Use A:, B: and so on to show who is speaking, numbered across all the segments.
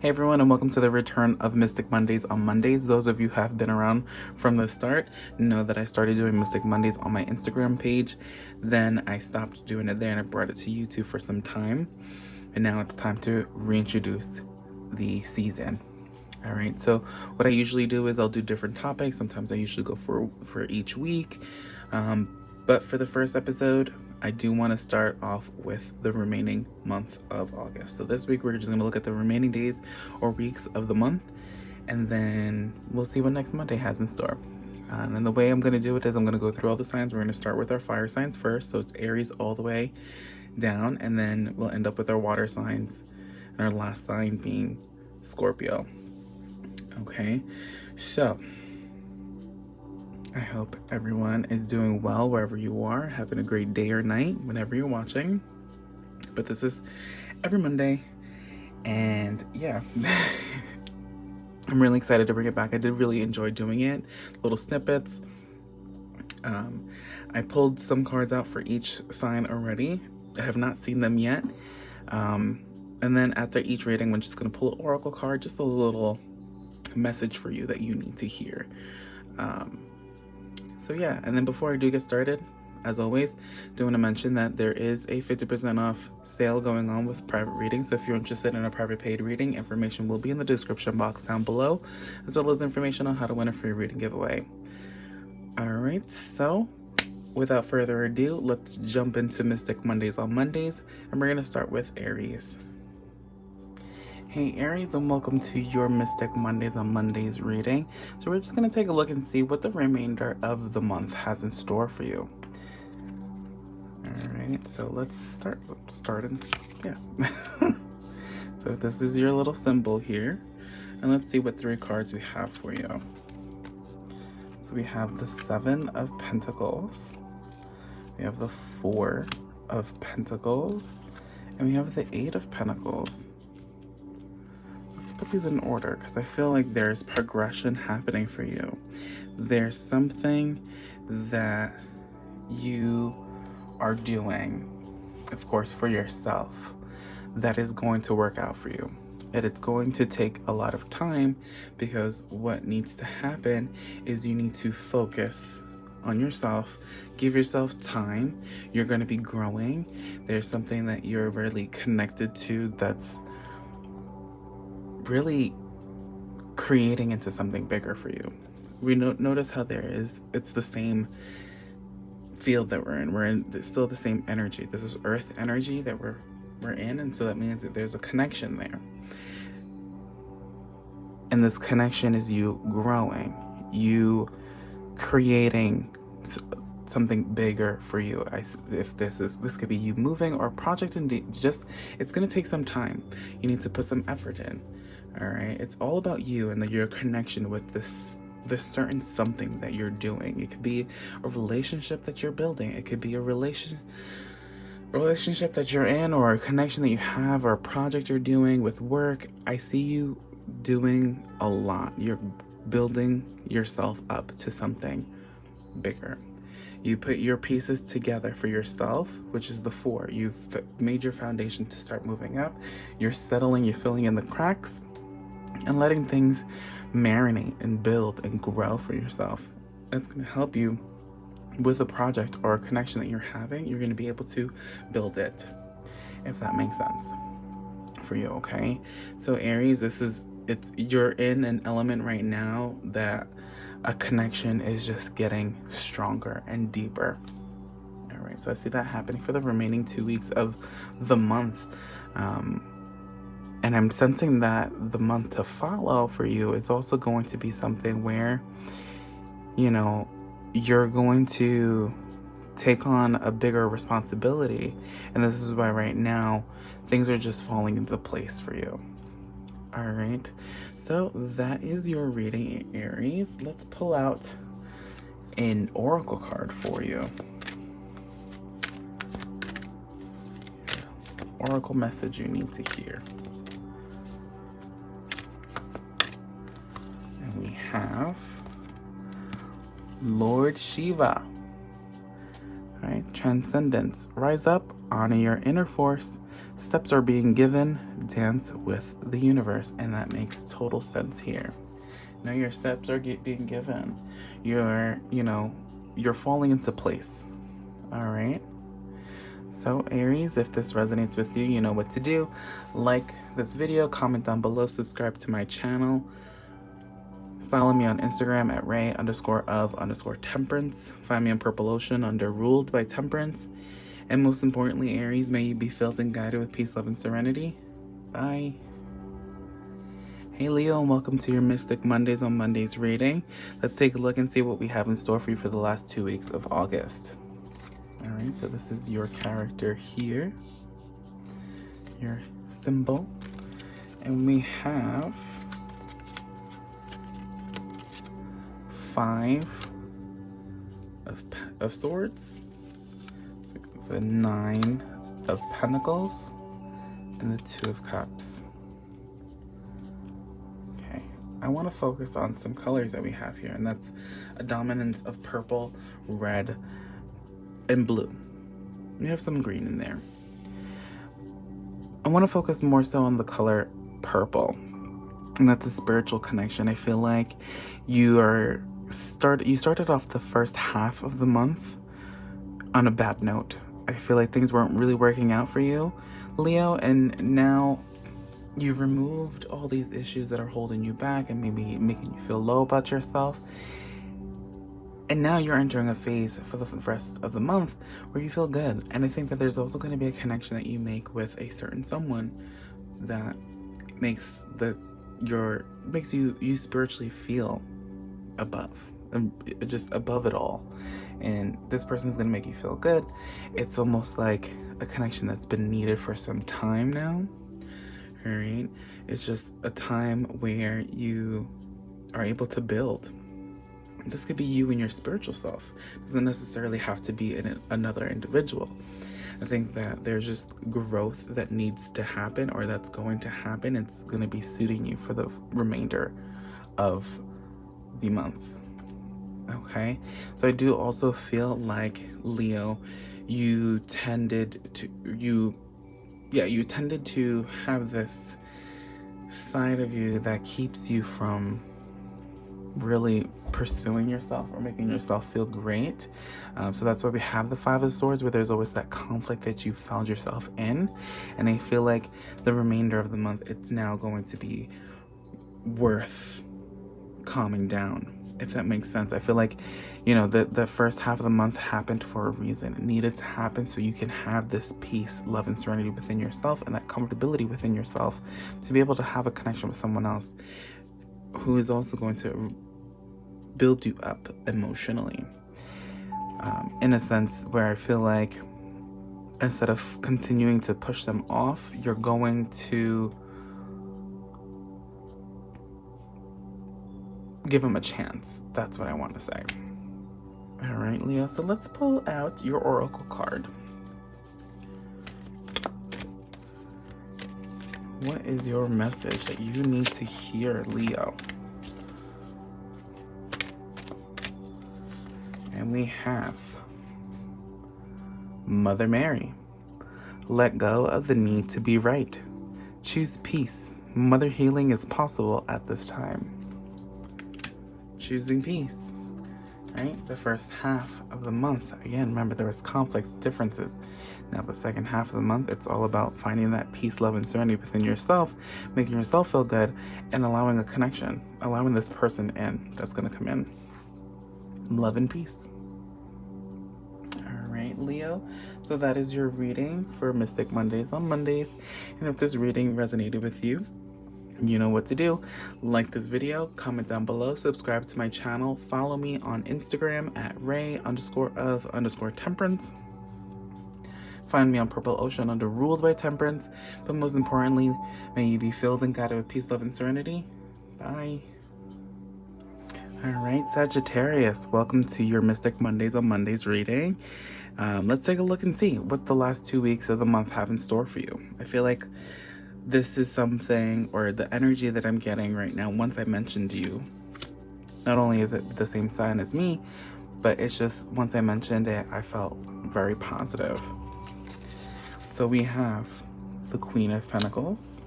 A: Hey everyone, and welcome to the return of Mystic Mondays on Mondays. Those of you who have been around from the start know that I started doing Mystic Mondays on my Instagram page. Then I stopped doing it there and I brought it to YouTube for some time. And now it's time to reintroduce the season. All right, so what I usually do is I'll do different topics. Sometimes I usually go for each week. But for the first episode, I do want to start off with the remaining month of August. So this week we're just going to look at the remaining days or weeks of the month, and then we'll see what next Monday has in store. And the way I'm going to do it is I'm going to go through all the signs. We're going to start with our fire signs first. So it's Aries all the way down, and then we'll end up with our water signs, and our last sign being Scorpio. Okay, so I hope everyone is doing well wherever you are, having a great day or night whenever you're watching. But this is every Monday, and yeah, I'm really excited to bring it back. I did really enjoy doing it, little snippets. I pulled some cards out for each sign already. I have not seen them yet. And then after each reading, I'm just going to pull an oracle card, just a little message for you that you need to hear. So yeah, and then before I do get started, as always, do want to mention that there is a 50% off sale going on with private readings. So if you're interested in a private paid reading, information will be in the description box down below, as well as information on how to win a free reading giveaway. All right, so without further ado, let's jump into Mystic Mondays on Mondays, and we're going to start with Aries. Hey Aries, and welcome to your Mystic Mondays on Mondays reading. So we're just going to take a look and see what the remainder of the month has in store for you. Alright, so let's start. Yeah. So this is your little symbol here. And let's see what 3 cards we have for you. So we have the 7 of Pentacles. We have the 4 of Pentacles. And we have the 8 of Pentacles. Put these in order because I feel like there's progression happening for you. There's something that you are doing, of course, for yourself, that is going to work out for you. And it's going to take a lot of time, because what needs to happen is you need to focus on yourself, give yourself time. You're going to be growing. There's something that you're really connected to that's really creating into something bigger for you. We notice how it's the same field that we're in. It's still the same energy. This is earth energy that we're in, and so that means that there's a connection there. And this connection is you growing, you creating something bigger for you. If this could be you moving or a project, and it's going to take some time. You need to put some effort in. All right, it's all about you and your connection with this certain something that you're doing. It could be a relationship that you're building. It could be a relationship that you're in, or a connection that you have, or a project you're doing with work. I see you doing a lot. You're building yourself up to something bigger. You put your pieces together for yourself, which is the 4. You've made your foundation to start moving up. You're settling, you're filling in the cracks, and letting things marinate and build and grow for yourself. That's going to help you with a project or a connection that you're having. You're going to be able to build it, if that makes sense for you. Okay, so Aries, you're in an element right now that a connection is just getting stronger and deeper. All right, so I see that happening for the remaining 2 weeks of the month. And I'm sensing that the month to follow for you is also going to be something where, you're going to take on a bigger responsibility. And this is why right now things are just falling into place for you. All right, so that is your reading, Aries. Let's pull out an oracle card for you. Oracle message you need to hear. And we have Lord Shiva. All right, transcendence. Rise up, honor your inner force. Steps are being given. dance with the universe, and that makes total sense here. Now your steps are being given. You're falling into place. All right. So Aries, if this resonates with you, you know what to do. Like this video, comment down below, subscribe to my channel. Follow me on Instagram at ray_of_temperance. Find me on Purple Ocean under Ruled by Temperance. And most importantly, Aries, may you be filled and guided with peace, love, and serenity. Bye. Hey Leo, and welcome to your Mystic Mondays on Mondays reading. Let's take a look and see what we have in store for you for the last 2 weeks of August. All right, so this is your character here, your symbol, and we have 5 of Swords, the 9 of Pentacles, and the 2 of Cups. Okay, I want to focus on some colors that we have here, and that's a dominance of purple, red, and blue. We have some green in there. I want to focus more so on the color purple, and that's a spiritual connection. I feel like you started off the first half of the month on a bad note. I feel like things weren't really working out for you, Leo, and now you've removed all these issues that are holding you back and maybe making you feel low about yourself. And now you're entering a phase for the rest of the month where you feel good. And I think that there's also going to be a connection that you make with a certain someone that makes you spiritually feel above, just above it all. And this person's going to make you feel good. It's almost like a connection that's been needed for some time now. All right. It's just a time where you are able to build. This could be you and your spiritual self. It doesn't necessarily have to be another individual. I think that there's just growth that needs to happen, or that's going to happen. It's going to be suiting you for the remainder of the month. Okay? So I do also feel like, Leo, you tended to have this side of you that keeps you from really pursuing yourself or making yourself feel great. So that's why we have the 5 of Swords, where there's always that conflict that you found yourself in. And I feel like the remainder of the month, it's now going to be worth calming down, if that makes sense. I feel like, the first half of the month happened for a reason. It needed to happen so you can have this peace, love, and serenity within yourself, and that comfortability within yourself to be able to have a connection with someone else who is also going to build you up emotionally, in a sense where I feel like instead of continuing to push them off, you're going to give them a chance. That's what I want to say. All right, Leo, so let's pull out your oracle card. What is your message that you need to hear, Leo? And we have Mother Mary. Let go of the need to be right. Choose peace. Mother healing is possible at this time. Choosing peace. Right? The first half of the month, again, remember there was conflicts, differences. Now the second half of the month, it's all about finding that peace, love, and serenity within yourself, making yourself feel good, and allowing a connection, allowing this person in that's going to come in. Love and peace. All right, Leo. So that is your reading for Mystic Mondays on Mondays. And if this reading resonated with you, you know what to do. Like this video, comment down below, subscribe to my channel, follow me on Instagram at ray_of_temperance. Find me on Purple Ocean under Ruled by Temperance. But most importantly, may you be filled and guided with peace, love, and serenity. Bye. All right, Sagittarius, welcome to your Mystic Mondays on Mondays reading. Let's take a look and see what the last 2 weeks of the month have in store for you. I feel like this is something, or the energy that I'm getting right now, once I mentioned you, not only is it the same sign as me, but it's just once I mentioned it, I felt very positive. So we have the Queen of Pentacles,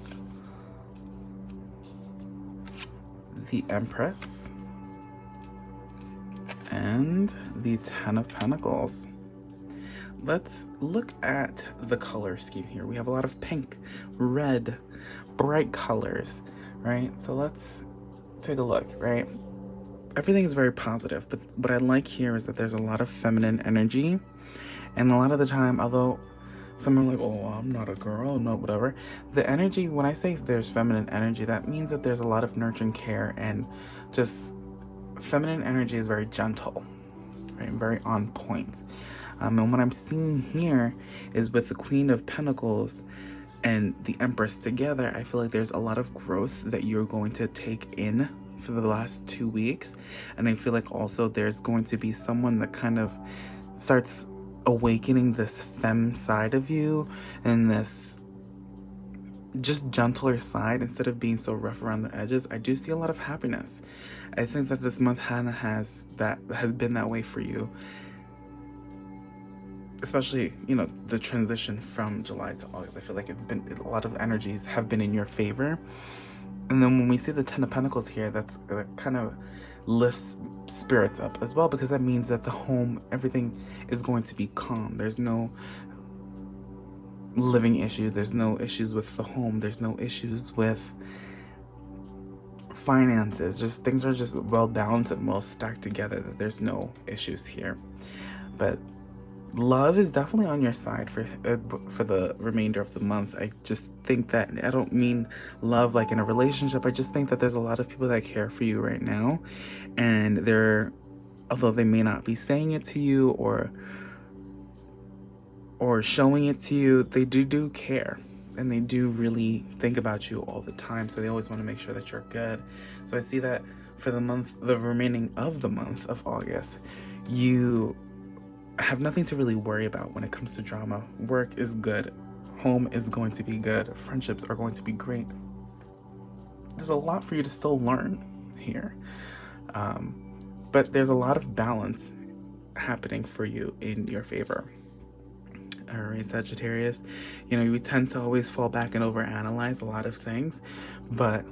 A: the Empress, and the Ten of Pentacles. Let's look at the color scheme here. We have a lot of pink, red, bright colors, right? So let's take a look, right? Everything is very positive, but what I like here is that there's a lot of feminine energy. And a lot of the time, although some are like, oh, I'm not a girl, no, whatever. The energy, when I say there's feminine energy, that means that there's a lot of nurturing care, and just feminine energy is very gentle, right? Very on point. And what I'm seeing here is with the Queen of Pentacles and the Empress together, I feel like there's a lot of growth that you're going to take in for the last 2 weeks. And I feel like also there's going to be someone that kind of starts awakening this femme side of you and this just gentler side instead of being so rough around the edges. I do see a lot of happiness. I think that this month has been that way for you. Especially, you know, the transition from July to August. I feel like it's been a lot of energies have been in your favor. And then when we see the Ten of Pentacles here, that kind of lifts spirits up as well, because that means that the home, everything is going to be calm. There's no living issue. There's no issues with the home. There's no issues with finances. Just things are just well balanced and well stacked together. That there's no issues here. But love is definitely on your side for the remainder of the month. I just think that, I don't mean love like in a relationship. I just think that there's a lot of people that care for you right now, and although they may not be saying it to you or showing it to you, they do care, and they do really think about you all the time. So they always want to make sure that you're good. So I see that for the remaining of the month of August, you have nothing to really worry about when it comes to drama. Work is good. Home is going to be good. Friendships are going to be great. There's a lot for you to still learn here. But there's a lot of balance happening for you in your favor. All right, Sagittarius. You know, we tend to always fall back and overanalyze a lot of things, but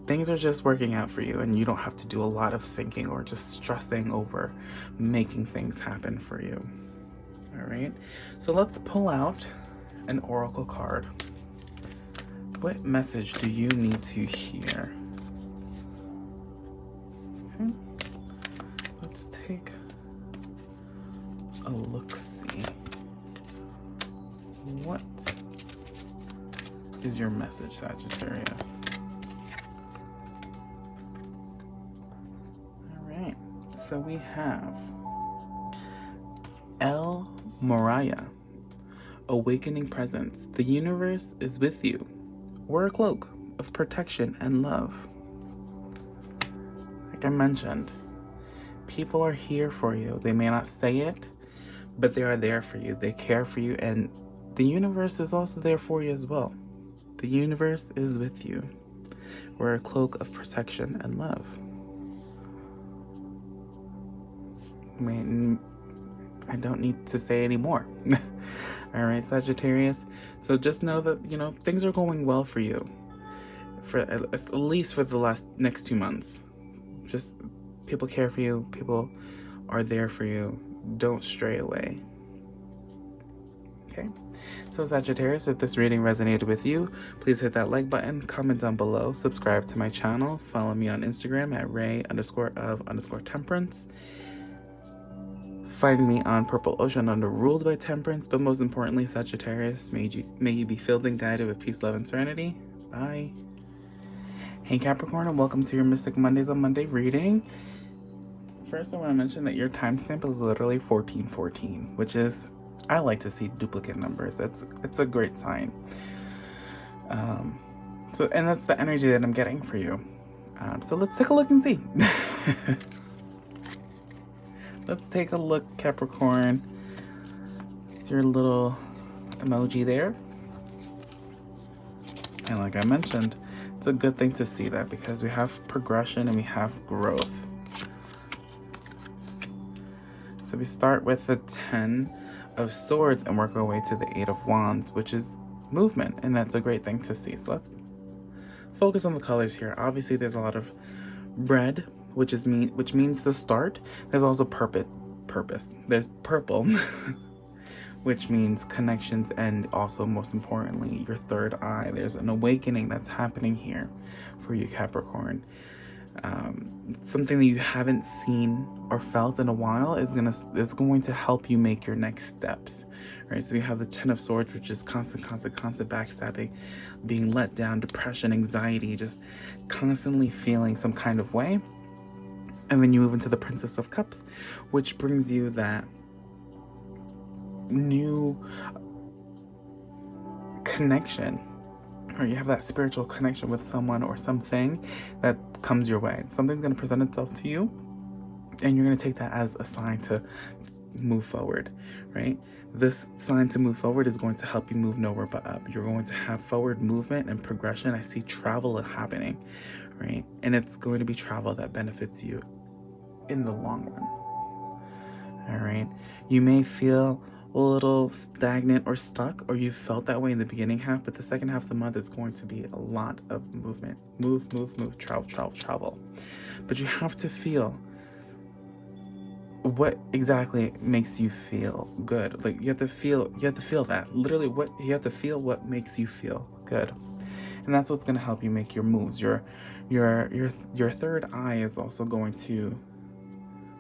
A: things are just working out for you, and you don't have to do a lot of thinking or just stressing over making things happen for you. All right, so let's pull out an oracle card. What message do you need to hear? Okay. Let's take a look-see. What is your message, Sagittarius? So we have El Moriah, awakening presence. The universe is with you. Wear a cloak of protection and love. Like I mentioned, people are here for you. They may not say it, but they are there for you. They care for you, and the universe is also there for you as well. The universe is with you. Wear a cloak of protection and love. I don't need to say any more. All right, Sagittarius. So just know that, you know, things are going well for you, for at least for the next 2 months. Just people care for you. People are there for you. Don't stray away. Okay. So Sagittarius, if this reading resonated with you, please hit that like button, comment down below, subscribe to my channel, follow me on Instagram at Ray_of_temperance. Find me on Purple Ocean under Ruled by Temperance, but most importantly, Sagittarius, may you be filled and guided with peace, love, and serenity. Bye. Hey Capricorn, and welcome to your Mystic Mondays on Monday reading. First, I want to mention that your timestamp is literally 1414, which is, I like to see duplicate numbers. It's a great sign. And that's the energy that I'm getting for you. So let's take a look and see. Let's take a look, Capricorn. It's your little emoji there. And like I mentioned, it's a good thing to see that, because we have progression and we have growth. So we start with the 10 of Swords and work our way to the 8 of Wands, which is movement, and that's a great thing to see. So let's focus on the colors here. Obviously, there's a lot of Red, which means the start. There's also purpose. There's purple, which means connections, and also most importantly, your third eye. There's an awakening that's happening here for you, Capricorn. Something that you haven't seen or felt in a while is going to help you make your next steps, right? So we have the Ten of Swords, which is constant backstabbing, being let down, depression, anxiety, just constantly feeling some kind of way. And then you move into the Princess of Cups, which brings you that new connection, or you have that spiritual connection with someone or something that comes your way. Something's going to present itself to you, and you're going to take that as a sign to move forward, right? This sign to move forward is going to help you move nowhere but up. You're going to have forward movement and progression. I see travel happening, right? And it's going to be travel that benefits you in the long run. All right. You may feel a little stagnant or stuck, or you felt that way in the beginning half, but the second half of the month is going to be a lot of movement. Move, travel. But you have to feel what exactly makes you feel good. Like you have to feel that. Literally you have to feel what makes you feel good. And that's what's going to help you make your moves. Your third eye is also going to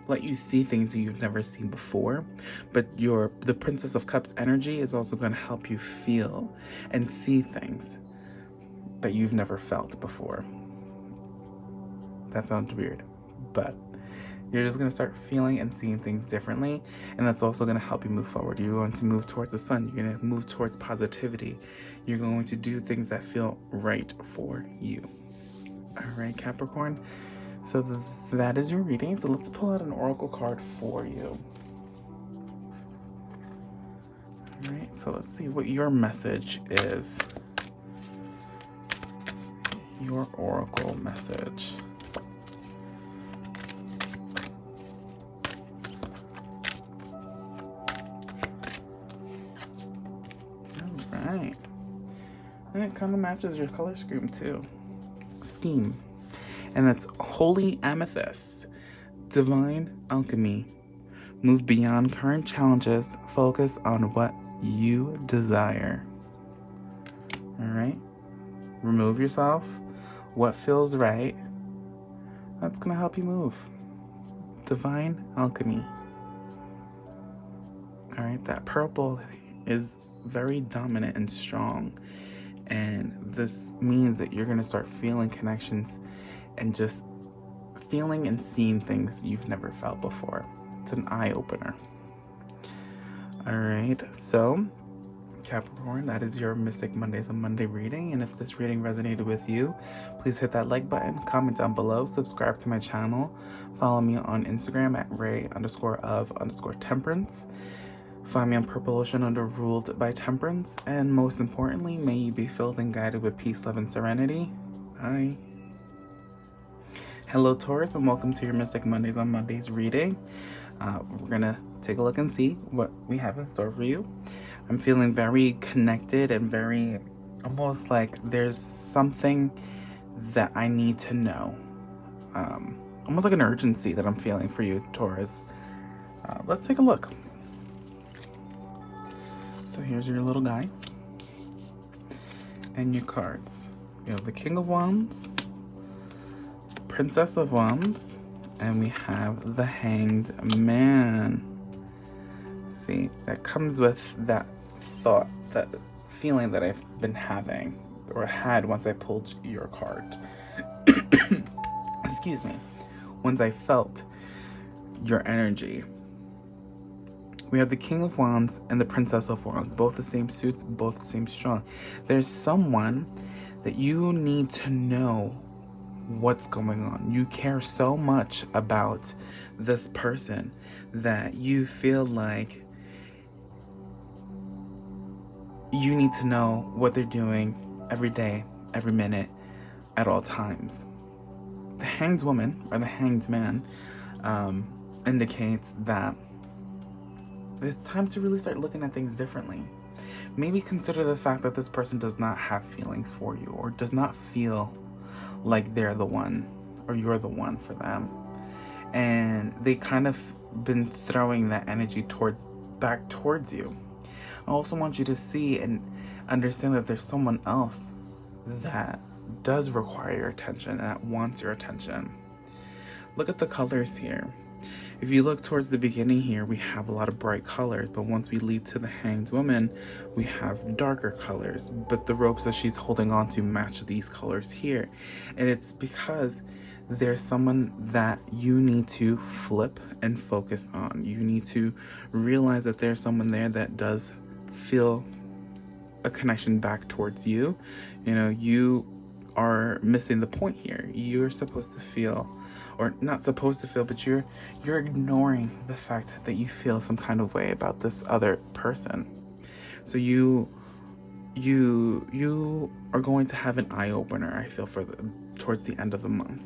A: let you see things that you've never seen before, but the Princess of Cups energy is also going to help you feel and see things that you've never felt before. That sounds weird, but you're just going to start feeling and seeing things differently, and that's also going to help you move forward. You're going to move towards the sun. You're going to move towards positivity. You're going to do things that feel right for you. All right, Capricorn. So that is your reading. So let's pull out an oracle card for you. All right, so let's see what your message is. Your oracle message. All right. And it kind of matches your color scheme too. Scheme. And that's Holy Amethyst, Divine Alchemy. Move beyond current challenges. Focus on what you desire. All right? Remove yourself. What feels right. That's going to help you move. Divine Alchemy. All right? That purple is very dominant and strong. And this means that you're going to start feeling connections and just feeling and seeing things you've never felt before. It's an eye-opener. All right, so Capricorn, that is your Mystic Mondays on Monday reading. And if this reading resonated with you, please hit that like button, comment down below, subscribe to my channel, follow me on Instagram at ray_of_temperance. Find me on Purple Ocean under Ruled by Temperance. And most importantly, may you be filled and guided with peace, love, and serenity. Bye. Hello, Taurus, and welcome to your Mystic Mondays on Mondays reading. We're going to take a look and see what we have in store for you. I'm feeling very connected and very almost like there's something that I need to know. Almost like an urgency that I'm feeling for you, Taurus. Let's take a look. So here's your little guy and your cards. You have the King of Wands, Princess of Wands, and we have the Hanged Man. See, that comes with that thought, that feeling that I've been having or had once I pulled your card. Excuse me. Once I felt your energy. We have the King of Wands and the Princess of Wands, both the same suits, both the same strong. There's someone that you need to know what's going on. You care so much about this person that you feel like you need to know what they're doing every day, every minute, at all times. The Hanged Woman or the Hanged Man indicates that it's time to really start looking at things differently. Maybe consider the fact that this person does not have feelings for you or does not feel like they're the one or you're the one for them. And they kind of been throwing that energy back towards you. I also want you to see and understand that there's someone else that does require your attention, that wants your attention. Look at the colors here. If you look towards the beginning here, we have a lot of bright colors, but once we lead to the Hanged Woman, we have darker colors, but the ropes that she's holding on to match these colors here. And it's because there's someone that you need to flip and focus on. You need to realize that there's someone there that does feel a connection back towards you. You know, you are missing the point here. You're supposed to feel, or not supposed to feel, but you're ignoring the fact that you feel some kind of way about this other person. So you are going to have an eye-opener, I feel, towards the end of the month.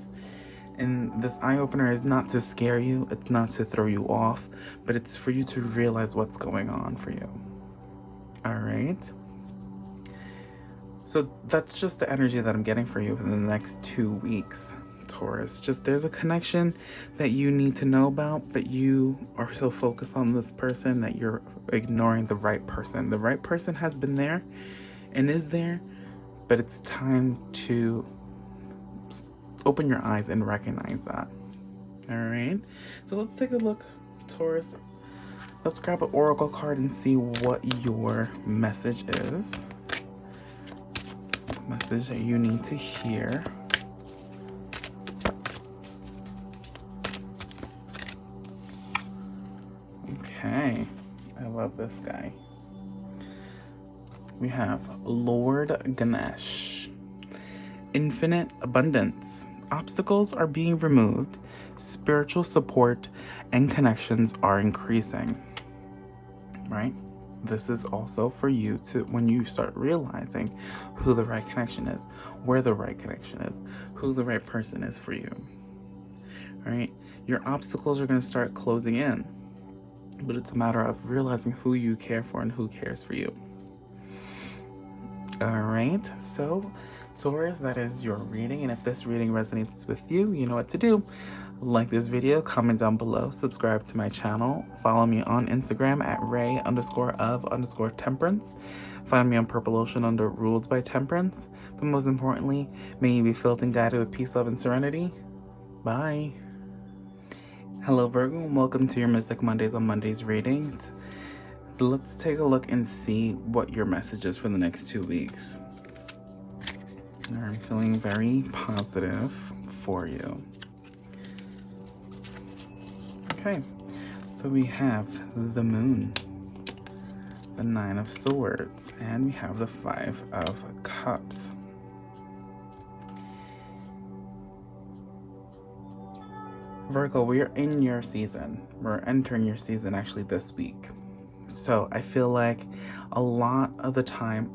A: And this eye-opener is not to scare you, it's not to throw you off, but it's for you to realize what's going on for you. All right? So that's just the energy that I'm getting for you in the next 2 weeks, Taurus. Just there's a connection that you need to know about, but you are so focused on this person that you're ignoring the right person. The right person has been there and is there, but it's time to open your eyes and recognize that. All right, so let's take a look, Taurus. Let's grab an oracle card and see what your message is. Message that you need to hear. Okay, I love this guy. We have Lord Ganesh. Infinite abundance. Obstacles are being removed. Spiritual support and connections are increasing. Right? This is also for you to, when you start realizing who the right connection is, where the right connection is, who the right person is for you. All right? Your obstacles are going to start closing in, but it's a matter of realizing who you care for and who cares for you. All right, so Taurus, that is your reading, and if this reading resonates with you, you know what to do. Like this video, comment down below, subscribe to my channel, follow me on Instagram at ray_of_temperance, find me on Purple Ocean under Ruled by Temperance, but most importantly, may you be filled and guided with peace, love, and serenity. Bye. Hello Virgo, and welcome to your Mystic Mondays on Mondays reading. Let's take a look and see what your message is for the next 2 weeks. I'm feeling very positive for you. Okay, so we have the Moon, the Nine of Swords, and we have the Five of Cups. Virgo, we are in your season. We're entering your season actually this week. So I feel like a lot of the time,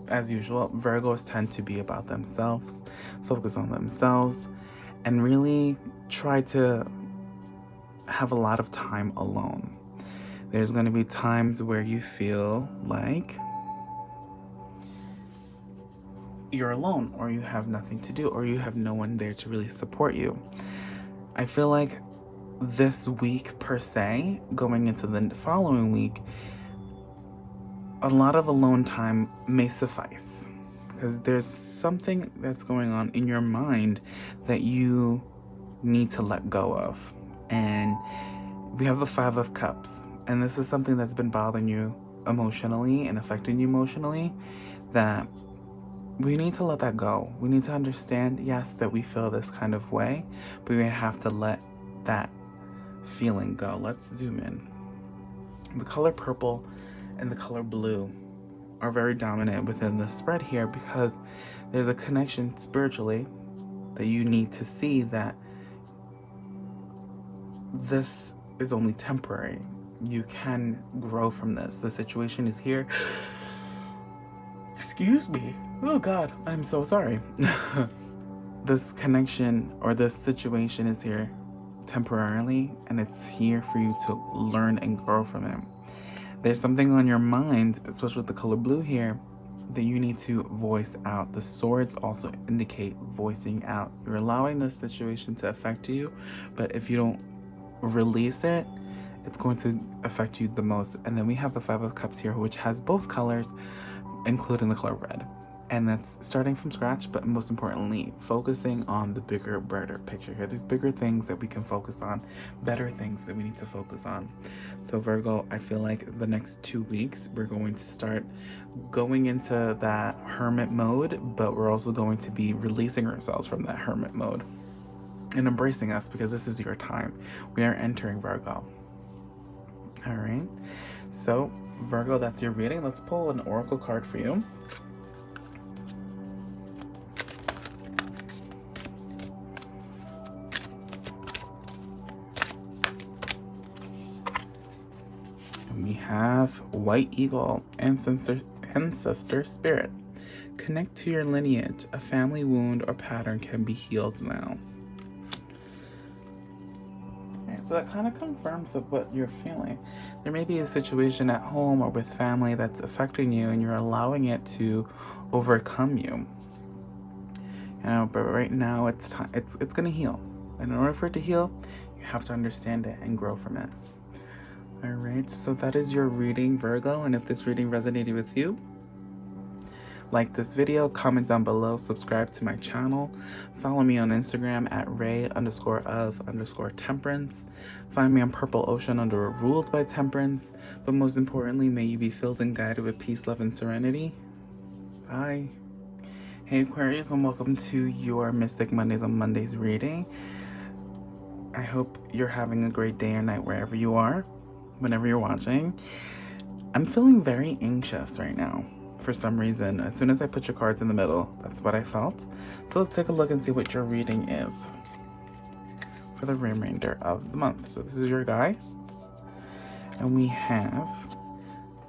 A: as usual, Virgos tend to be about themselves, focus on themselves, and really try to have a lot of time alone. There's going to be times where you feel like you're alone, or you have nothing to do, or you have no one there to really support you. I feel like this week per se, going into the following week, a lot of alone time may suffice, because there's something that's going on in your mind that you need to let go of. And we have the Five of Cups, and this is something that's been bothering you emotionally and affecting you emotionally, that we need to let that go. We need to understand, yes, that we feel this kind of way, but we have to let that feeling go. Let's zoom in. The color purple and the color blue are very dominant within the spread here, because there's a connection spiritually that you need to see that this is only temporary. You can grow from this. The situation is here. Excuse me. Oh God, I'm so sorry. This connection or this situation is here temporarily, and it's here for you to learn and grow from it. There's something on your mind, especially with the color blue here, that you need to voice out. The swords also indicate voicing out. You're allowing this situation to affect you, but if you don't release it, it's going to affect you the most. And then we have the Five of Cups here, which has both colors, including the color red. And that's starting from scratch, but most importantly, focusing on the bigger, brighter picture here. There's bigger things that we can focus on, better things that we need to focus on. So Virgo, I feel like the next 2 weeks, we're going to start going into that hermit mode, but we're also going to be releasing ourselves from that hermit mode and embracing us, because this is your time. We are entering Virgo. All right. So Virgo, that's your reading. Let's pull an oracle card for you. We have White Eagle, ancestor spirit. Connect to your lineage. A family wound or pattern can be healed now. Okay, so that kind of confirms of what you're feeling. There may be a situation at home or with family that's affecting you, and you're allowing it to overcome you. You know, but right now it's time. It's gonna heal, and in order for it to heal, you have to understand it and grow from it. All right, so that is your reading, Virgo. And if this reading resonated with you, like this video, comment down below, subscribe to my channel, follow me on Instagram at ray_of_temperance. Find me on Purple Ocean under Ruled by Temperance. But most importantly, may you be filled and guided with peace, love, and serenity. Bye. Hey Aquarius, and welcome to your Mystic Mondays on Mondays reading. I hope you're having a great day or night wherever you are. Whenever you're watching. I'm feeling very anxious right now for some reason. As soon as I put your cards in the middle, that's what I felt. So let's take a look and see what your reading is for the remainder of the month. So this is your guy, and we have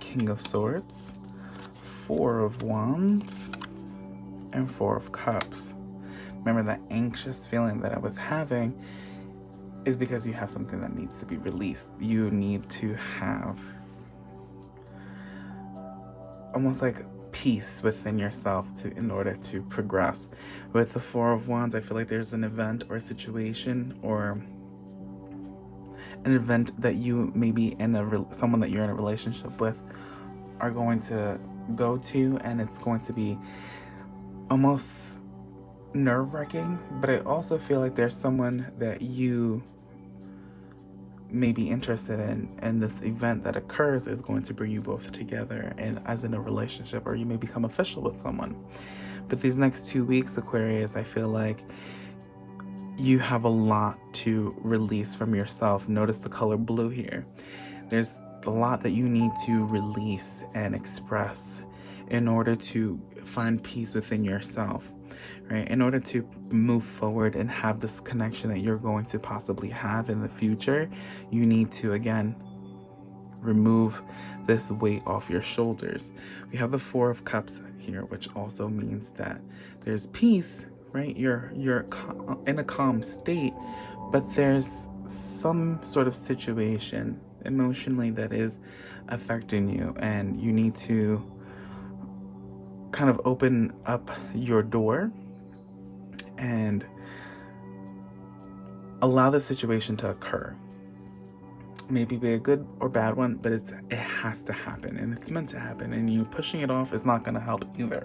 A: King of Swords, Four of Wands, and Four of Cups. Remember, that anxious feeling that I was having is because you have something that needs to be released. You need to have almost like peace within yourself in order to progress. With the Four of Wands, I feel like there's an event or a situation or an event that you maybe someone that you're in a relationship with are going to go to, and it's going to be almost nerve-wracking, but I also feel like there's someone that you may be interested in, and this event that occurs is going to bring you both together, and as in a relationship, or you may become official with someone. But these next 2 weeks, Aquarius, I feel like you have a lot to release from yourself. Notice the color blue here. There's a lot that you need to release and express in order to find peace within yourself, right? In order to move forward and have this connection that you're going to possibly have in the future, you need to, again, remove this weight off your shoulders. We have the Four of Cups here, which also means that there's peace, right? You're in a calm state, but there's some sort of situation emotionally that is affecting you, and you need to kind of open up your door and allow the situation to occur. Maybe be a good or bad one, but it has to happen, and it's meant to happen, and you pushing it off is not going to help either.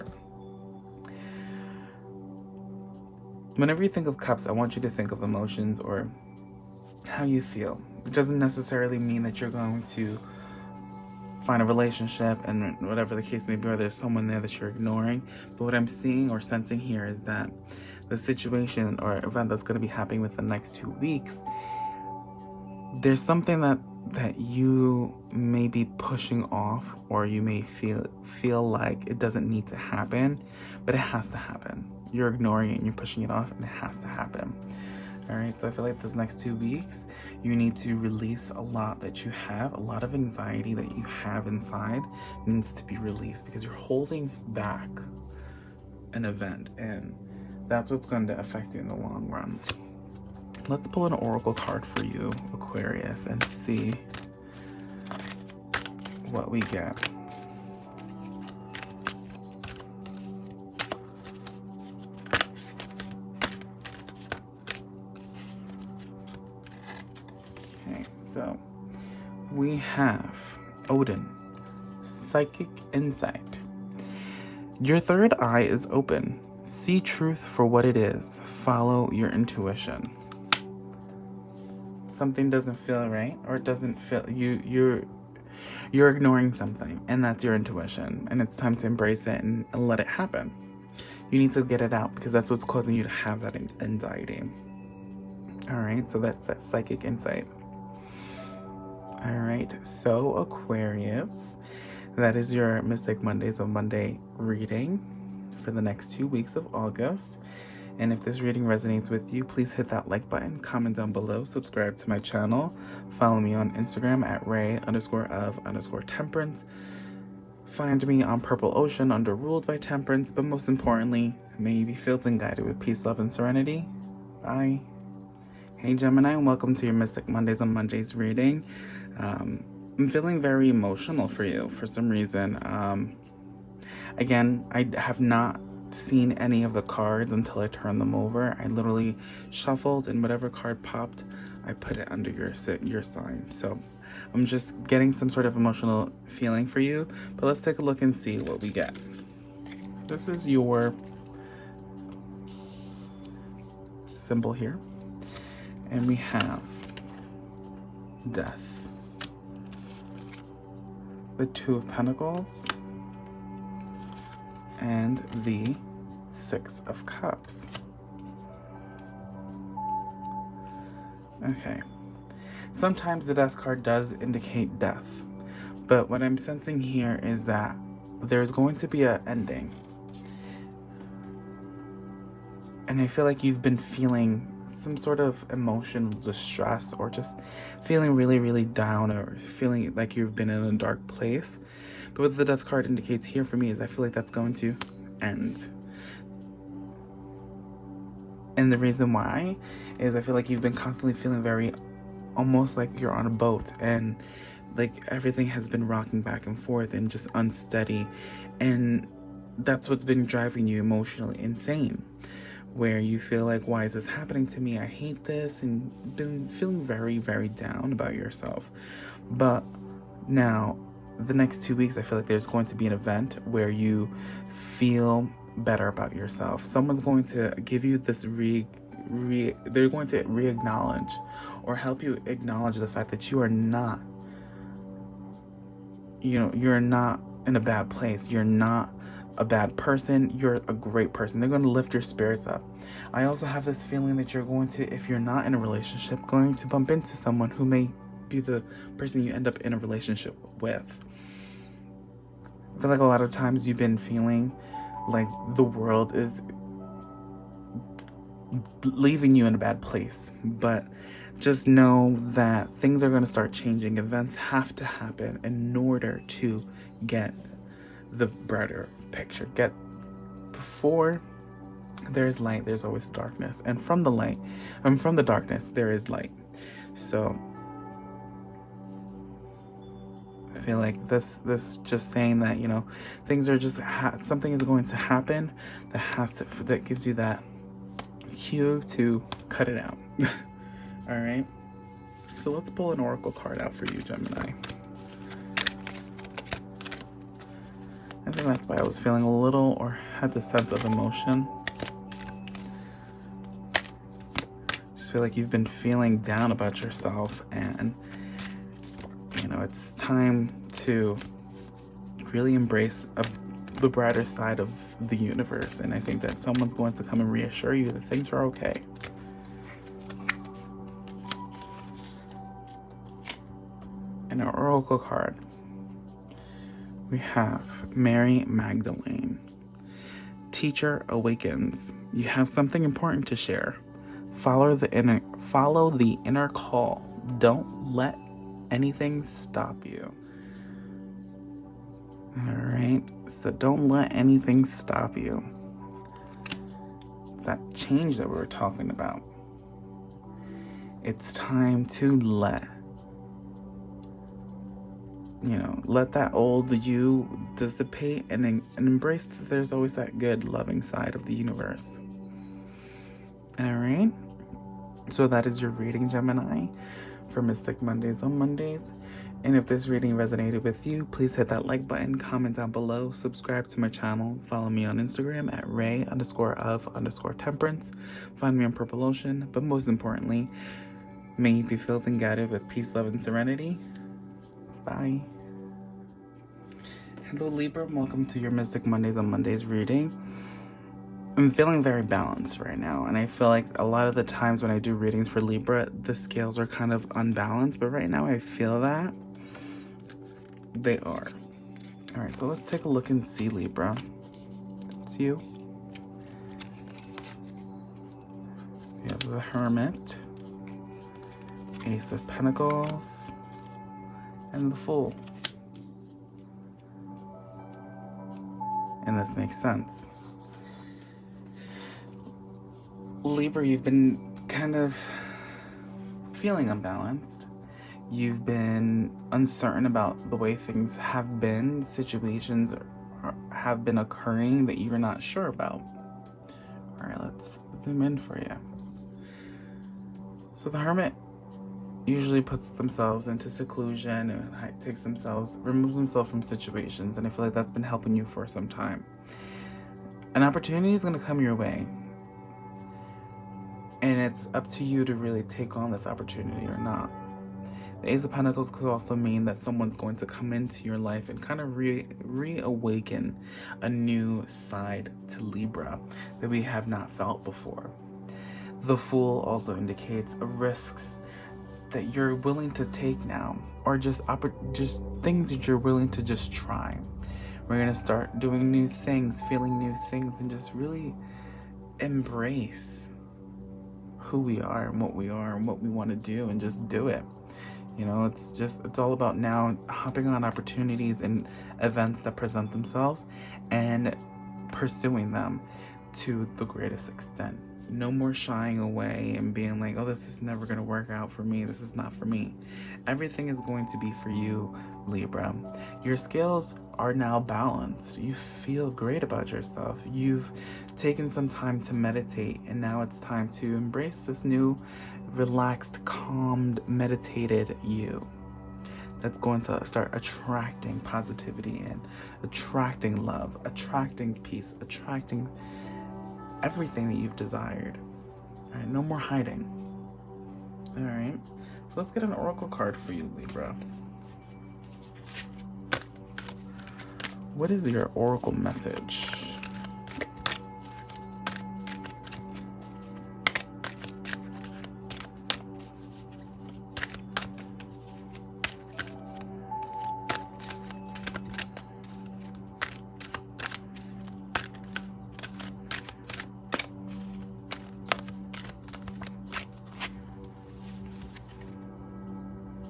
A: Whenever you think of cups, I want you to think of emotions or how you feel. It doesn't necessarily mean that you're going to find a relationship and whatever the case may be, or there's someone there that you're ignoring. But what I'm seeing or sensing here is that the situation or event that's going to be happening within the next 2 weeks, there's something that you may be pushing off, or you may feel like it doesn't need to happen, but it has to happen. You're ignoring it and you're pushing it off, and it has to happen. All right, so I feel like this next 2 weeks, you need to release a lot that you have. A lot of anxiety that you have inside needs to be released, because you're holding back an event, and that's what's going to affect you in the long run. Let's pull an oracle card for you, Aquarius, and see what we get. So we have Odin, psychic insight. Your third eye is open. See truth for what it is. Follow your intuition. Something doesn't feel right, or it doesn't feel you're ignoring something, and that's your intuition, and it's time to embrace it and let it happen. You need to get it out because that's what's causing you to have that anxiety. All right, so that's that psychic insight. All right, so Aquarius, that is your Mystic Mondays of Monday reading for the next 2 weeks of August. And if this reading resonates with you, please hit that like button, comment down below, subscribe to my channel, follow me on Instagram at ray_of_temperance. Find me on Purple Ocean under Ruled by Temperance, but most importantly, may you be filled and guided with peace, love, and serenity. Bye. Hey Gemini, and welcome to your Mystic Mondays on Mondays reading. I'm feeling very emotional for you for some reason. Again, I have not seen any of the cards until I turned them over. I literally shuffled, and whatever card popped, I put it under your sign. So I'm just getting some sort of emotional feeling for you, but let's take a look and see what we get. This is your symbol here, and we have Death, the Two of Pentacles, and the Six of Cups. Okay. Sometimes the Death card does indicate death, but what I'm sensing here is that there's going to be an ending. And I feel like you've been feeling some sort of emotional distress, or just feeling really, really down, or feeling like you've been in a dark place. But what the Death card indicates here for me is I feel like that's going to end. And the reason why is I feel like you've been constantly feeling very, almost like you're on a boat, and like everything has been rocking back and forth and just unsteady. And that's what's been driving you emotionally insane, where you feel like, why is this happening to me? I hate this, and been feeling very, very down about yourself. But now, the next 2 weeks, I feel like there's going to be an event where you feel better about yourself. Someone's going to give you this they're going to re-acknowledge or help you acknowledge the fact that you are not, you're not in a bad place. You're not a bad person. You're a great person. They're going to lift your spirits up. I also have this feeling that you're going to, if you're not in a relationship, going to bump into someone who may be the person you end up in a relationship with. I feel like a lot of times you've been feeling like the world is leaving you in a bad place, but just know that things are going to start changing. Events have to happen in order to get the brighter picture. Before there's light, there's always darkness, and from the light, and from the darkness, there is light. So I feel like this just saying that, things are just something is going to happen that gives you that cue to cut it out. All right, so let's pull an oracle card out for you, Gemini. I think that's why I was feeling a little, or had the sense of emotion. Just feel like you've been feeling down about yourself, and it's time to really embrace the brighter side of the universe. And I think that someone's going to come and reassure you that things are okay. And our oracle card, we have Mary Magdalene. Teacher awakens. You have something important to share. Follow the inner call. Don't let anything stop you. All right, so don't let anything stop you. It's that change that we were talking about. It's time to let that old you dissipate, and embrace that there's always that good, loving side of the universe. All right, so that is your reading, Gemini, for Mystic Mondays on Mondays. And if this reading resonated with you, please hit that like button, comment down below, subscribe to my channel, follow me on Instagram at ray_of_temperance, find me on Purple Ocean, but most importantly, may you be filled and guided with peace, love, and serenity. Bye. Hello Libra, welcome to your Mystic Mondays on Mondays reading. I'm feeling very balanced right now, and I feel like a lot of the times when I do readings for Libra, the scales are kind of unbalanced, but right now I feel that they are. All right, so let's take a look and see, Libra. It's you. We have the Hermit, Ace of Pentacles, and the Fool. And this makes sense. Libra, you've been kind of feeling unbalanced. You've been uncertain about the way things have been. Situations have been occurring that you're not sure about. All right, let's zoom in for you. So the Hermit usually puts themselves into seclusion and removes themselves from situations. And I feel like that's been helping you for some time. An opportunity is going to come your way. And it's up to you to really take on this opportunity or not. The Ace of Pentacles could also mean that someone's going to come into your life and kind of reawaken a new side to Libra that we have not felt before. The Fool also indicates risks that you're willing to take now, or just things that you're willing to just try. We're going to start doing new things, feeling new things, and just really embrace who we are and what we want to do, and just do it. You know, it's all about now hopping on opportunities and events that present themselves and pursuing them to the greatest extent. No more shying away and being like, oh, this is never going to work out for me. This is not for me. Everything is going to be for you, Libra. Your scales are now balanced. You feel great about yourself. You've taken some time to meditate, and now it's time to embrace this new, relaxed, calmed, meditated you. That's going to start attracting positivity and attracting love, attracting peace, attracting everything that you've desired. All right, no more hiding. All right, so let's get an oracle card for you, Libra. What is your oracle message?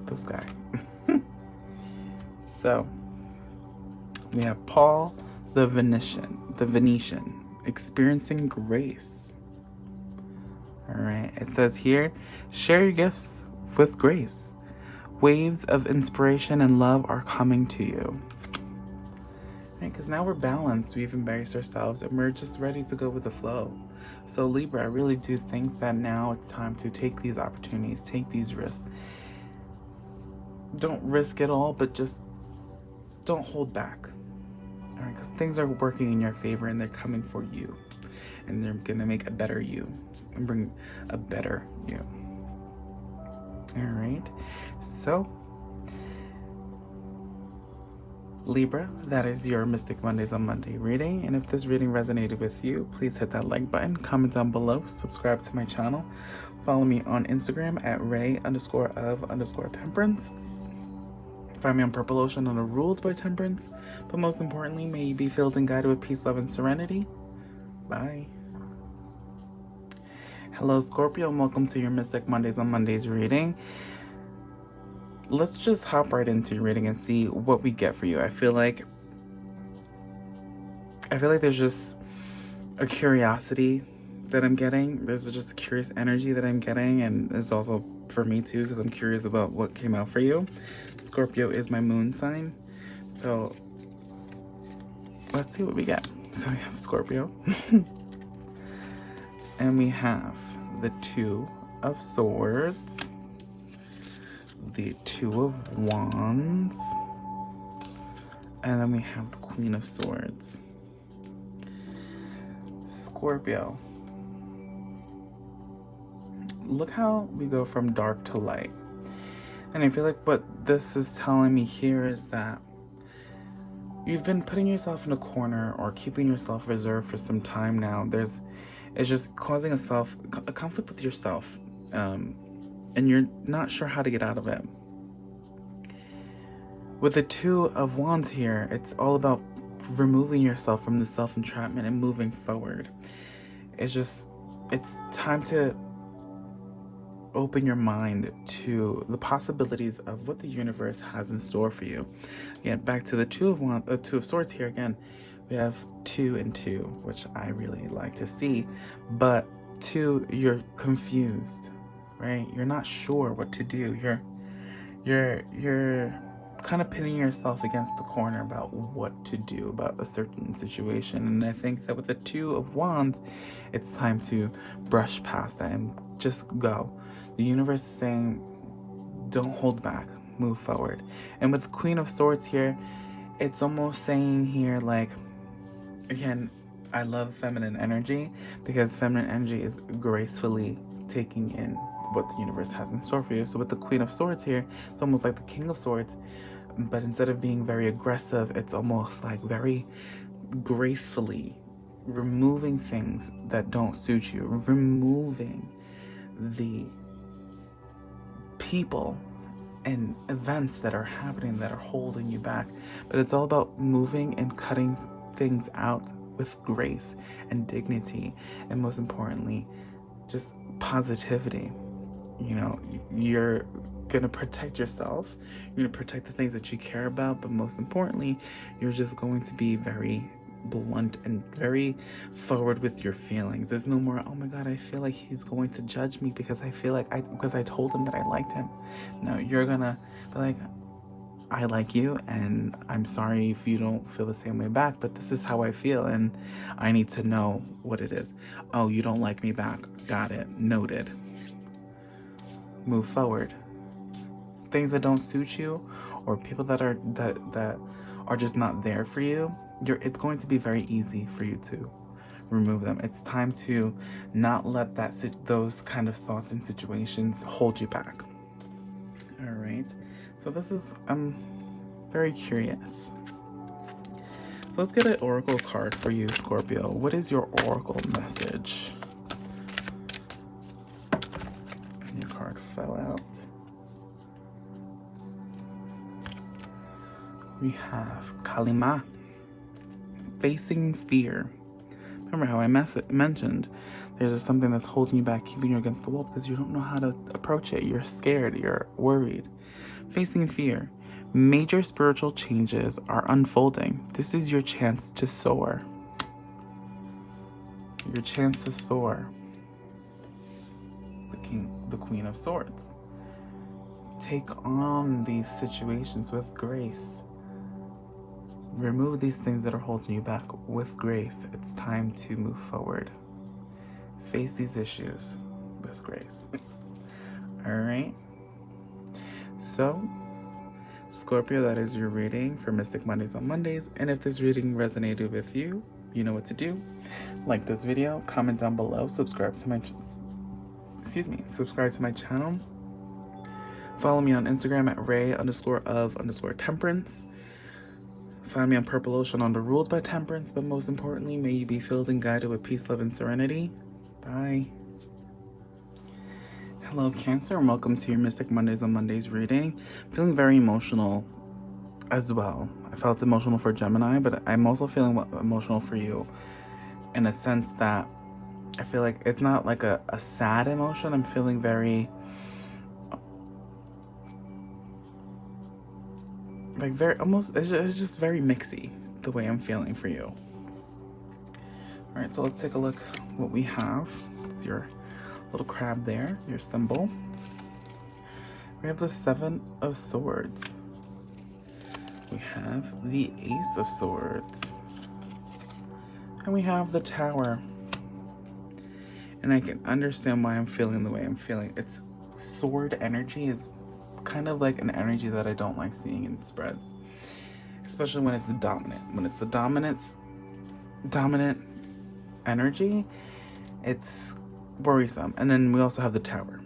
A: This guy. So we have Paul the Venetian, experiencing grace. All right, it says here, share your gifts with grace. Waves of inspiration and love are coming to you. Right, because now we're balanced, we've embraced ourselves, and we're just ready to go with the flow. So Libra, I really do think that now it's time to take these opportunities, take these risks. Don't risk it all, but just don't hold back. All right, because things are working in your favor, and they're coming for you, and they're gonna make a better you and bring a better you. All right, so Libra, that is your Mystic Mondays on Monday reading. And if this reading resonated with you, please hit that like button, comment down below, subscribe to my channel, follow me on Instagram at ray_of_temperance. Find me on Purple Ocean under Ruled by Temperance. But most importantly, may you be filled and guided with peace, love, and serenity. Bye. Hello, Scorpio, and welcome to your Mystic Mondays on Mondays reading. Let's just hop right into your reading and see what we get for you. I feel like there's just a curiosity that I'm getting. There's just a curious energy that I'm getting, and it's also for me too, because I'm curious about what came out for you. Scorpio is my moon sign, so let's see what we get. So we have Scorpio and we have the Two of Swords, the Two of Wands. And then we have the Queen of Swords. Scorpio. Look how we go from dark to light. And I feel like what this is telling me here is that you've been putting yourself in a corner or keeping yourself reserved for some time now. It's just causing a conflict with yourself. And you're not sure how to get out of it. With the Two of Wands here, it's all about removing yourself from the self-entrapment and moving forward. It's time to open your mind to the possibilities of what the universe has in store for you. Again, back to the Two of Swords here again. We have 2 and 2, which I really like to see. But 2, you're confused, right? You're not sure what to do. You're kind of pinning yourself against the corner about what to do about a certain situation. And I think that with the Two of Wands, it's time to brush past that and just go. The universe is saying, don't hold back, move forward. And with the Queen of Swords here, it's almost saying here, like, again, I love feminine energy, because feminine energy is gracefully taking in what the universe has in store for you. So with the Queen of Swords here, it's almost like the King of Swords, but instead of being very aggressive, it's almost like very gracefully removing things that don't suit you, removing the people and events that are happening that are holding you back. But it's all about moving and cutting things out with grace and dignity, and most importantly, just positivity. You know, you're gonna protect yourself, you're gonna protect the things that you care about, but most importantly, you're just going to be very blunt and very forward with your feelings. There's no more, oh my god, I feel like he's going to judge me because I told him that I liked him. No, you're gonna be like, I like you, and I'm sorry if you don't feel the same way back, but this is how I feel, and I need to know what it is. Oh, you don't like me back. Got it. Noted. Move forward. Things that don't suit you, or people that are just not there for you, it's going to be very easy for you to remove them. It's time to not let those kind of thoughts and situations hold you back. All right. So this is, I'm very curious. So let's get an oracle card for you, Scorpio. What is your oracle message? And your card fell out. We have Kalima, facing fear. Remember how I mentioned there's just something that's holding you back, keeping you against the wall because you don't know how to approach it. You're scared, you're worried. Facing fear. Major spiritual changes are unfolding. This is your chance to soar. Your chance to soar. The Queen of Swords. Take on these situations with grace. Remove these things that are holding you back with grace. It's time to move forward. Face these issues with grace. All right. So, Scorpio, that is your reading for Mystic Mondays on Mondays. And if this reading resonated with you, you know what to do. Like this video, comment down below, subscribe to my channel. Follow me on Instagram at Ray_of_temperance. Find me on Purple Ocean on the Ruled by Temperance, but most importantly, may you be filled and guided with peace, love, and serenity. Bye. Hello, Cancer, and welcome to your Mystic Mondays on Mondays reading. Feeling very emotional as well. I felt emotional for Gemini, but I'm also feeling emotional for you in a sense that I feel like it's not like a sad emotion. I'm feeling very... it's just very mixy, the way I'm feeling for you. All right, so let's take a look what we have. It's your little crab there, your symbol. We have the Seven of Swords. We have the Ace of Swords. And we have the Tower. And I can understand why I'm feeling the way I'm feeling. It's sword energy is kind of like an energy that I don't like seeing in spreads, especially when it's dominant. When it's the dominant energy, it's worrisome. And then we also have the Tower.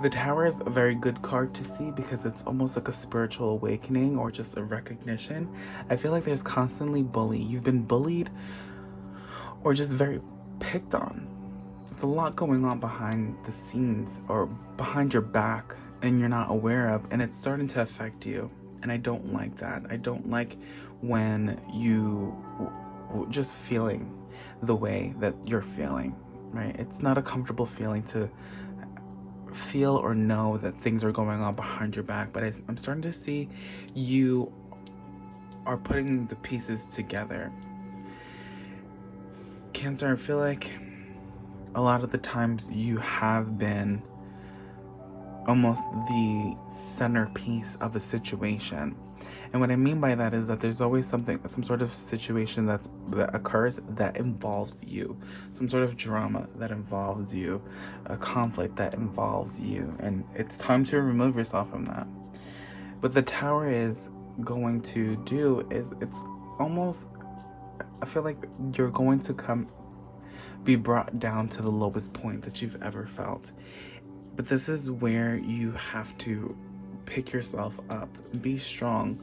A: The Tower is a very good card to see because it's almost like a spiritual awakening or just a recognition. I feel like there's constantly bullying. You've been bullied or just very picked on. There's a lot going on behind the scenes or behind your back and you're not aware of, and it's starting to affect you. And I don't like that. I don't like when you just feeling the way that you're feeling, right? It's not a comfortable feeling to feel or know that things are going on behind your back, but I'm starting to see you are putting the pieces together. Cancer, I feel like a lot of the times you have been almost the centerpiece of a situation. And what I mean by that is that there's always some sort of situation that occurs that involves you, some sort of drama that involves you, a conflict that involves you, and it's time to remove yourself from that. What the Tower is going to do is it's almost, I feel like you're going to be brought down to the lowest point that you've ever felt. But this is where you have to pick yourself up, be strong.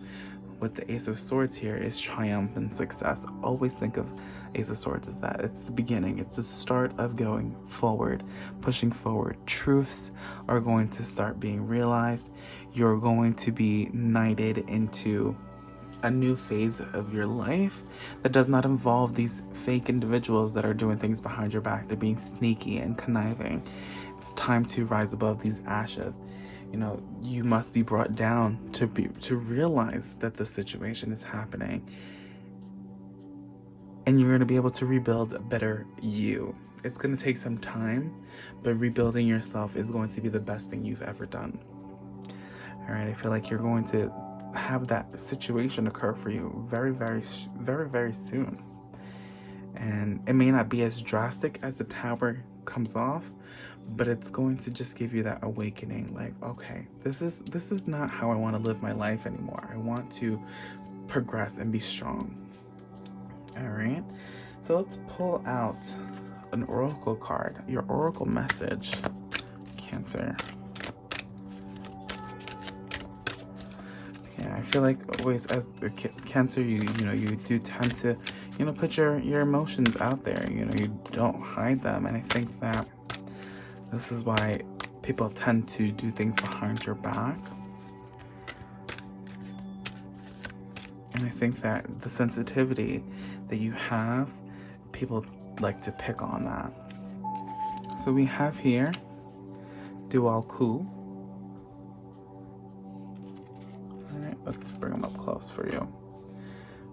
A: With the Ace of Swords here is triumph and success. Always think of Ace of Swords as that. It's the beginning. It's the start of going forward, pushing forward. Truths are going to start being realized. You're going to be knighted into a new phase of your life that does not involve these fake individuals that are doing things behind your back. They're being sneaky and conniving. It's time to rise above these ashes. You know, you must be brought down to realize that the situation is happening. And you're going to be able to rebuild a better you. It's going to take some time, but rebuilding yourself is going to be the best thing you've ever done. All right, I feel like you're going to have that situation occur for you very, very, very, very soon. And it may not be as drastic as the Tower comes off, but it's going to just give you that awakening, like, okay, this is not how I want to live my life anymore. I want to progress and be strong. All right, so let's pull out an oracle card, your oracle message, Cancer. Yeah, I feel like always as a Cancer, you do tend to, put your emotions out there. You don't hide them, and I think that this is why people tend to do things behind your back. And I think that the sensitivity that you have, people like to pick on that. So we have here Dual Coup. All right, let's bring them up close for you.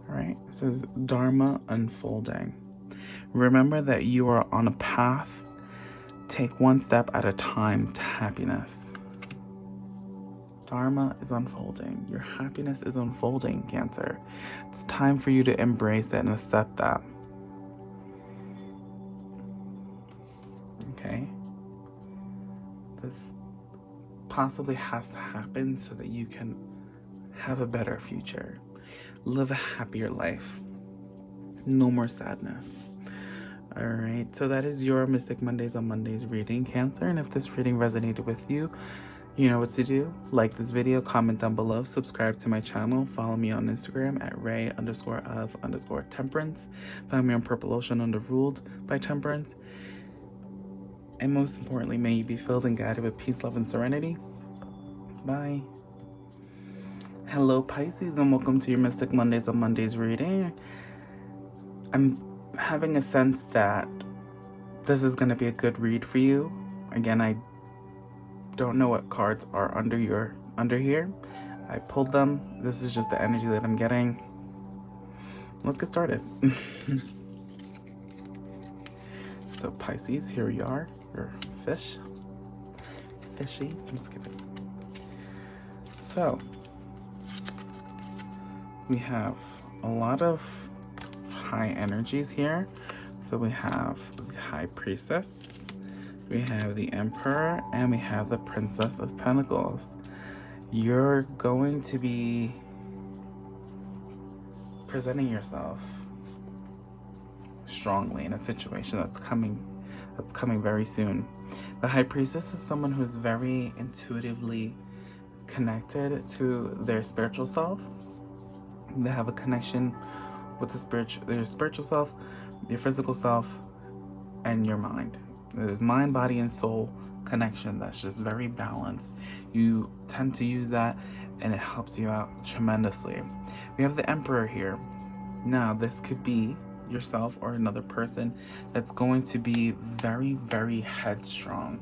A: All right, it says Dharma unfolding. Remember that you are on a path. Take one step at a time to happiness. Dharma is unfolding. Your happiness is unfolding, Cancer. It's time for you to embrace it and accept that. Okay? This possibly has to happen so that you can have a better future. Live a happier life. No more sadness. Alright, so that is your Mystic Mondays on Mondays reading, Cancer. And if this reading resonated with you, you know what to do. Like this video, comment down below, subscribe to my channel, follow me on Instagram at Ray_of_Temperance. Find me on Purple Ocean under Ruled by Temperance. And most importantly, may you be filled and guided with peace, love, and serenity. Bye. Hello, Pisces, and welcome to your Mystic Mondays on Mondays reading. I'm having a sense that this is going to be a good read for you. Again, I don't know what cards are under here. I pulled them. This is just the energy that I'm getting. Let's get started. So Pisces, here we are. Your fishy. I'm just kidding. So we have a lot of high energies here. So we have the High Priestess, We have the Emperor, and we have the Princess of Pentacles. You're going to be presenting yourself strongly in a situation that's coming very soon. The High Priestess is someone who's very intuitively connected to their spiritual self. They have a connection with their spiritual self, your physical self, and your mind. There's mind, body, and soul connection that's just very balanced. You tend to use that, and it helps you out tremendously. We have the Emperor here. Now, this could be yourself or another person that's going to be very, very headstrong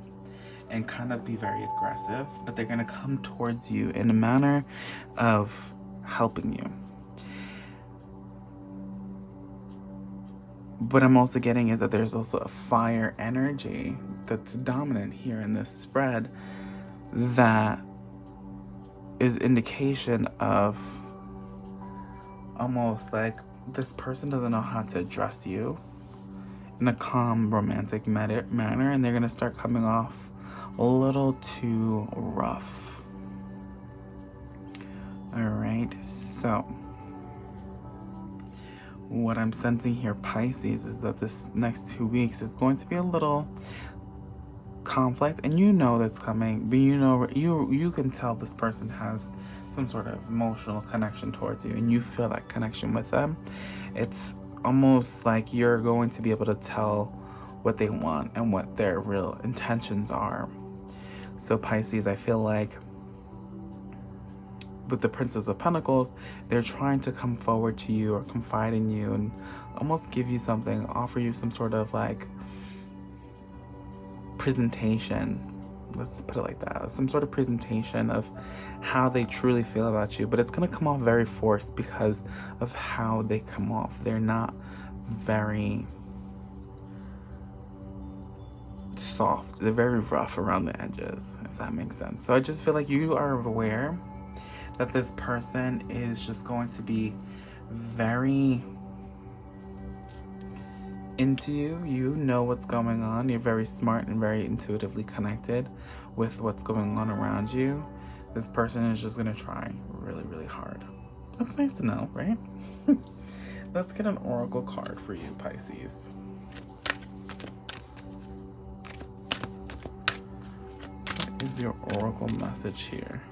A: and kind of be very aggressive, but they're going to come towards you in a manner of helping you. What I'm also getting is that there's also a fire energy that's dominant here in this spread that is indication of almost like this person doesn't know how to address you in a calm, romantic manner, and they're going to start coming off a little too rough. All right, so what I'm sensing here, Pisces, is that this next 2 weeks is going to be a little conflict, and you know that's coming, but you can tell this person has some sort of emotional connection towards you, and you feel that connection with them. It's almost like you're going to be able to tell what they want and what their real intentions are. So Pisces, I feel like with the Princess of Pentacles, they're trying to come forward to you or confide in you and almost give you something, offer you some sort of like presentation. Let's put it like that. Some sort of presentation of how they truly feel about you. But it's going to come off very forced because of how they come off. They're not very soft. They're very rough around the edges, if that makes sense. So I just feel like you are aware that this person is just going to be very into you. You know what's going on. You're very smart and very intuitively connected with what's going on around you. This person is just going to try really, really hard. That's nice to know, right? Let's get an oracle card for you, Pisces. What is your oracle message here?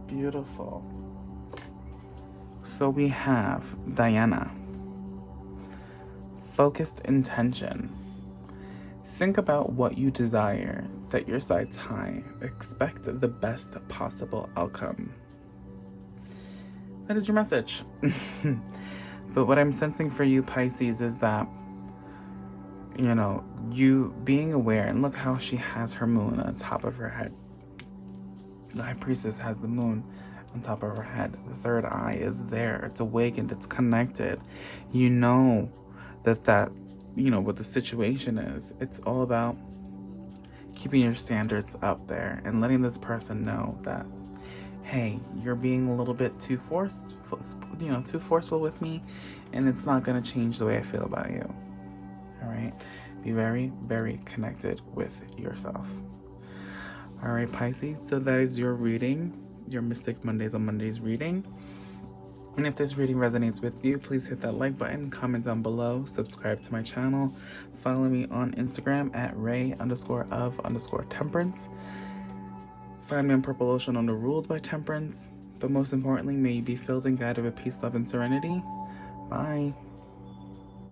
A: Beautiful. So we have Diana. Focused intention. Think about what you desire. Set your sights high. Expect the best possible outcome. That is your message. But what I'm sensing for you, Pisces, is that, you know, you being aware, and look how she has her moon on the top of her head. The High Priestess has the moon on top of her head. The third eye is there. It's awakened. It's connected. You know that you know what the situation is. It's all about keeping your standards up there and letting this person know that, hey, you're being a little bit too forceful with me, and it's not going to change the way I feel about you. All right? Be very, very connected with yourself. All right, Pisces, so that is your reading, your Mystic Mondays on Mondays reading. And if this reading resonates with you, please hit that like button, comment down below, subscribe to my channel, follow me on Instagram at ray_of_temperance. Find me on Purple Ocean under Ruled by Temperance. But most importantly, may you be filled and guided with peace, love, and serenity. Bye.